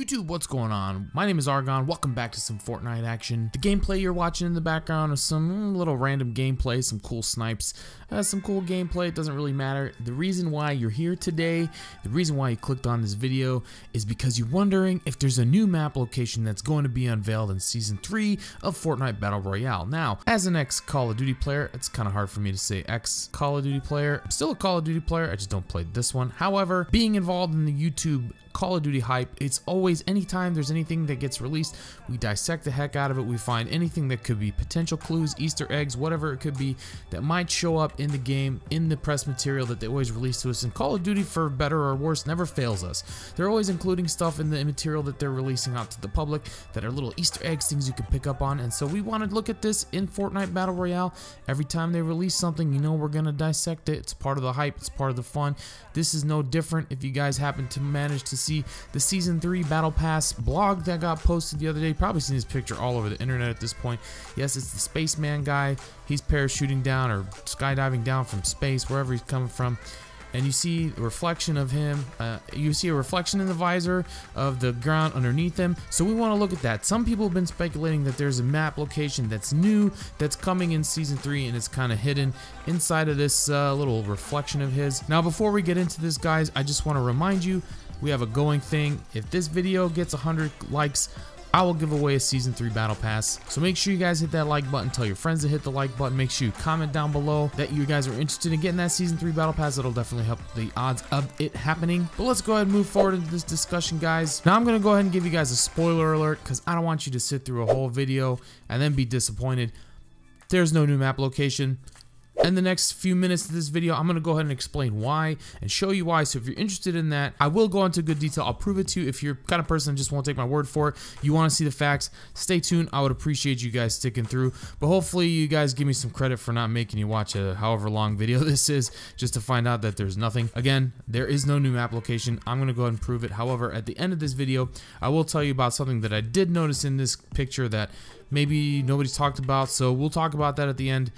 YouTube, what's going on? My name is Argon. Welcome back to some Fortnite action. The gameplay you're watching in the background is some little random gameplay, some cool snipes, some cool gameplay. It doesn't really matter. The reason why you're here today, the reason why you clicked on this video is because you're wondering if there's a new map location that's going to be unveiled in Season 3 of Fortnite Battle Royale. Now, as an ex-Call of Duty player, it's kind of hard for me to say ex-Call of Duty player. I'm still a Call of Duty player, I just don't play this one. However, being involved in the YouTube Call of Duty hype, it's always, anytime there's anything that gets released, we dissect the heck out of it. We find anything that could be potential clues, Easter eggs, whatever it could be that might show up in the game, in the press material that they always release to us. And Call of Duty, for better or worse, never fails us. They're always including stuff in the material that they're releasing out to the public that are little Easter eggs, things you can pick up on. And so we want to look at this in Fortnite Battle Royale. Every time they release something, you know we're going to dissect it. It's part of the hype, it's part of the fun. This is no different. If you guys happen to manage to see the Season 3 Battle Pass blog that got posted the other day, probably seen this picture all over the internet at this point. Yes, it's the spaceman guy. He's parachuting down or skydiving down from space, wherever he's coming from. And you see the reflection of him. You see a reflection in the visor of the ground underneath him. So we want to look at that. Some people have been speculating that there's a map location that's new, that's coming in Season 3, and it's kind of hidden inside of this little reflection of his. Now, before we get into this, guys, I just want to remind you, we have a going thing. If this video gets 100 likes, I will give away a Season 3 Battle Pass. So make sure you guys hit that like button. Tell your friends to hit the like button. Make sure you comment down below that you guys are interested in getting that Season 3 Battle Pass. It'll definitely help the odds of it happening. But let's go ahead and move forward into this discussion, guys. Now I'm going to go ahead and give you guys a spoiler alert because I don't want you to sit through a whole video and then be disappointed. There's no new map location. In the next few minutes of this video, I'm going to go ahead and explain why and show you why. So if you're interested in that, I will go into good detail. I'll prove it to you. If you're the kind of person that just won't take my word for it, you want to see the facts, stay tuned. I would appreciate you guys sticking through. But hopefully you guys give me some credit for not making you watch a however long video this is just to find out that there's nothing. Again, there is no new map location. I'm going to go ahead and prove it. However, at the end of this video, I will tell you about something that I did notice in this picture that maybe nobody's talked about. So we'll talk about that at the end.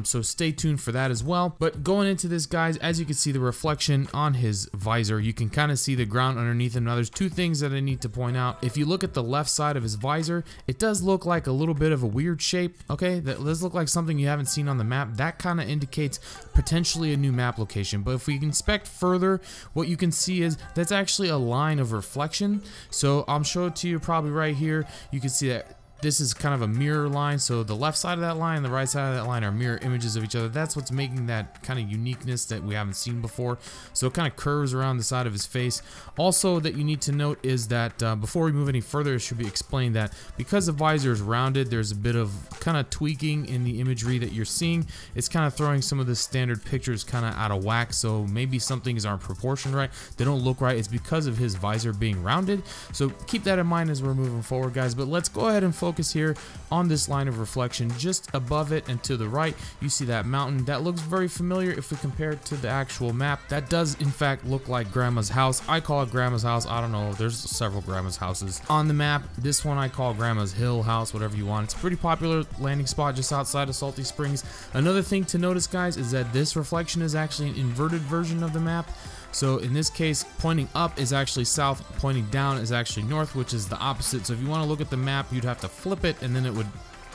So stay tuned for that as well. But going into this, guys, as you can see the reflection on his visor, you can kind of see the ground underneath him. Now there's two things that I need to point out. If you look at the left side of his visor, it does look like a little bit of a weird shape. Okay, that does look like something you haven't seen on the map. That kind of indicates potentially a new map location. But if we inspect further, what you can see is that's actually a line of reflection. So I'll show it to you probably right here. You can see that this is kind of a mirror line, so the left side of that line and the right side of that line are mirror images of each other. That's what's making that kind of uniqueness that we haven't seen before. So it kind of curves around the side of his face. Also, that you need to note is that before we move any further, it should be explained that because the visor is rounded, there's a bit of kind of tweaking in the imagery that you're seeing. It's kind of throwing some of the standard pictures kind of out of whack, so maybe some things aren't proportioned right. They don't look right. It's because of his visor being rounded. So keep that in mind as we're moving forward, guys. But let's go ahead and focus here on this line of reflection. Just above it and to the right, you see that mountain that looks very familiar. If we compare it to the actual map, that does in fact look like Grandma's house. I call it Grandma's house. I don't know, there's several Grandma's houses on the map. This one I call Grandma's Hill house, whatever you want. It's a pretty popular landing spot just outside of Salty Springs. Another thing to notice, guys, is that this reflection is actually an inverted version of the map. So in this case, pointing up is actually south, pointing down is actually north, which is the opposite. So if you want to look at the map, you'd have to flip it and then it would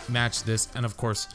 match this, and of course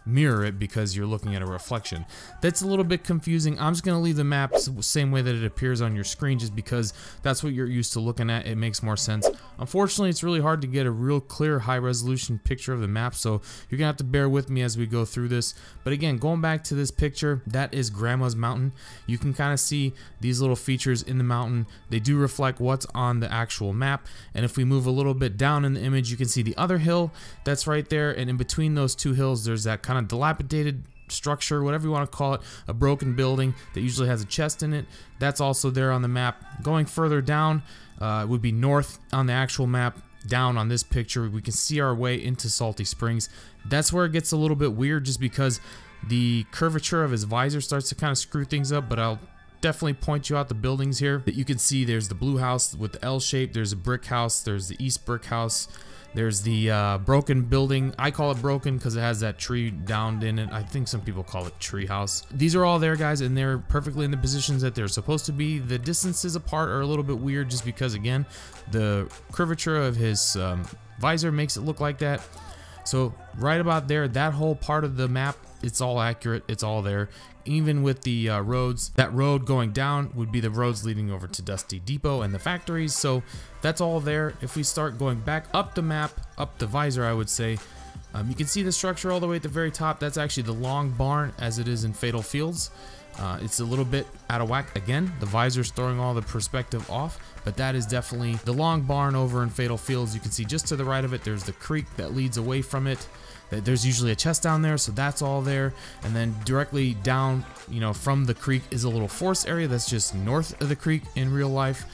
mirror it because you're looking at a reflection. That's a little bit confusing. I'm just going to leave the map the same way that it appears on your screen just because that's what you're used to looking at. It makes more sense. Unfortunately, it's really hard to get a real clear high resolution picture of the map, so you're gonna have to bear with me as we go through this. But again, going back to this picture, that is Grandma's mountain. You can kind of see these little features in the mountain. They do reflect what's on the actual map, and if we move a little bit down in the image, you can see the other hill that's right there, and in between those two hills there's that kind of dilapidated structure, whatever you want to call it, a broken building that usually has a chest in it. That's also there on the map. Going further down would be north on the actual map. Down on this picture, we can see our way into Salty Springs. That's where it gets a little bit weird just because the curvature of his visor starts to kind of screw things up, but I'll definitely point you out the buildings here that you can see. There's the blue house with the L shape, there's a brick house, there's the east brick house, there's the broken building. I call it broken because it has that tree downed in it. I think some people call it tree house. These are all there, guys, and they're perfectly in the positions that they're supposed to be. The distances apart are a little bit weird just because, again, the curvature of his visor makes it look like that. So right about there, that whole part of the map, it's all accurate, it's all there. Even with the roads, that road going down would be the roads leading over to Dusty Depot and the factories, so that's all there. If we start going back up the map, up the visor, I would say, you can see the structure all the way at the very top. That's actually the long barn as it is in Fatal Fields. It's a little bit out of whack. Again, the visor's throwing all the perspective off, but that is definitely the long barn over in Fatal Fields. You can see just to the right of it, there's the creek that leads away from it. There's usually a chest down there, so that's all there. And then directly down, you know, from the creek is a little forest area that's just north of the creek in real life.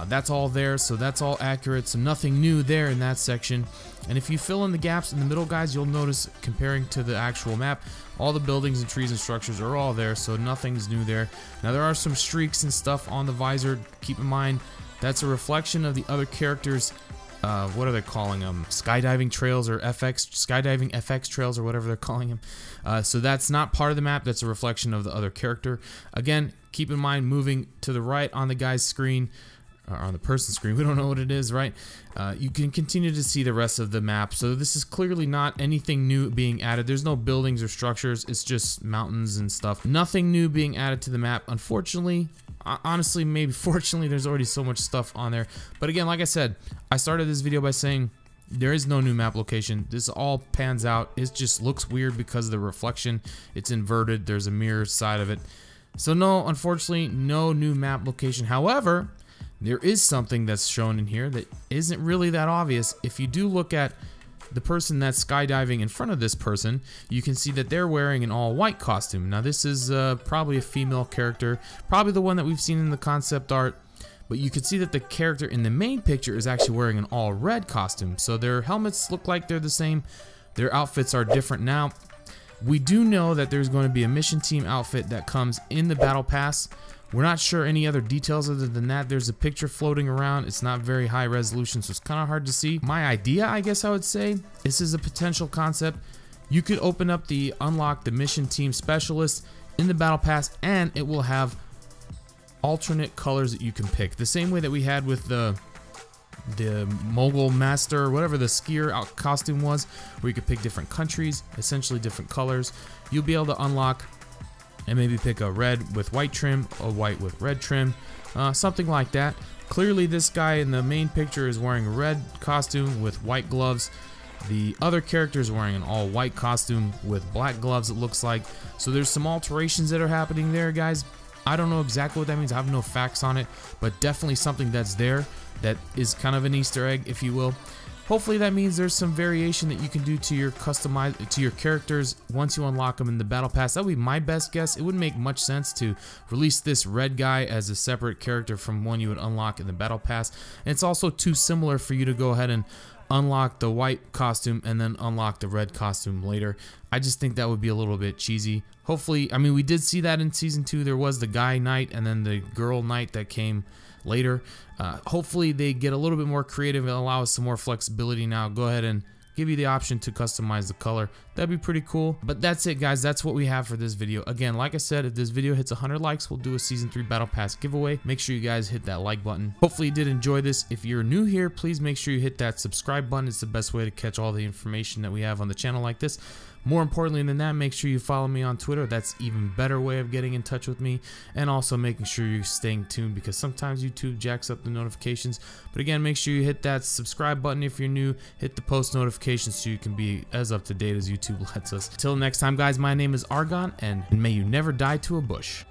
That's all there, so that's all accurate. So nothing new there in that section. And if you fill in the gaps in the middle, guys, you'll notice comparing to the actual map, all the buildings and trees and structures are all there, so nothing's new there. Now there are some streaks and stuff on the visor. Keep in mind that's a reflection of the other characters. What are they calling them? Skydiving trails or skydiving FX trails or whatever they're calling them. So that's not part of the map. That's a reflection of the other character. Again, keep in mind moving to the right on the guy's screen, or on the person's screen. We don't know what it is, right? You can continue to see the rest of the map. So this is clearly not anything new being added. There's no buildings or structures. It's just mountains and stuff. Nothing new being added to the map, unfortunately. Honestly, maybe fortunately, there's already so much stuff on there. But again, like I said, I started this video by saying there is no new map location. This all pans out. It just looks weird because of the reflection. It's inverted. There's a mirror side of it. So no, unfortunately, no new map location. However, there is something that's shown in here that isn't really that obvious. If you do look at the person that's skydiving in front of this person, you can see that they're wearing an all-white costume. Now this is probably a female character, probably the one that we've seen in the concept art, but you can see that the character in the main picture is actually wearing an all-red costume. So their helmets look like they're the same, their outfits are different. Now we do know that there's going to be a mission team outfit that comes in the battle pass. We're not sure any other details other than that. There's a picture floating around. It's not very high resolution, so it's kind of hard to see. My idea, I guess I would say, this is a potential concept. You could open up the unlock the mission team specialist in the battle pass, and it will have alternate colors that you can pick. The same way that we had with the mogul master, or whatever the skier costume was, where you could pick different countries, essentially different colors. You'll be able to unlock and maybe pick a red with white trim, a white with red trim, something like that. Clearly this guy in the main picture is wearing a red costume with white gloves. The other character is wearing an all white costume with black gloves, it looks like. So there's some alterations that are happening there, guys. I don't know exactly what that means. I have no facts on it, but definitely something that's there that is kind of an Easter egg, if you will. Hopefully that means there's some variation that you can do to your characters once you unlock them in the battle pass. That would be my best guess. It wouldn't make much sense to release this red guy as a separate character from one you would unlock in the battle pass. And it's also too similar for you to go ahead and unlock the white costume and then unlock the red costume later. I just think that would be a little bit cheesy. Hopefully, I mean, we did see that in season 2. There was the guy knight and then the girl knight that came later. Hopefully they get a little bit more creative and allow us some more flexibility now. Go ahead and give you the option to customize the color. That'd be pretty cool. But that's it, guys. That's what we have for this video. Again, like I said, if this video hits 100 likes, we'll do a season 3 battle pass giveaway. Make sure you guys hit that like button. Hopefully you did enjoy this. If you're new here, please make sure you hit that subscribe button. It's the best way to catch all the information that we have on the channel like this. More importantly than that, make sure you follow me on Twitter. That's an even better way of getting in touch with me, and also making sure you're staying tuned, because sometimes YouTube jacks up the notifications. But again, make sure you hit that subscribe button if you're new, hit the post notifications so you can be as up to date as YouTube lets us. Until next time, guys, my name is Argon, and may you never die to a bush.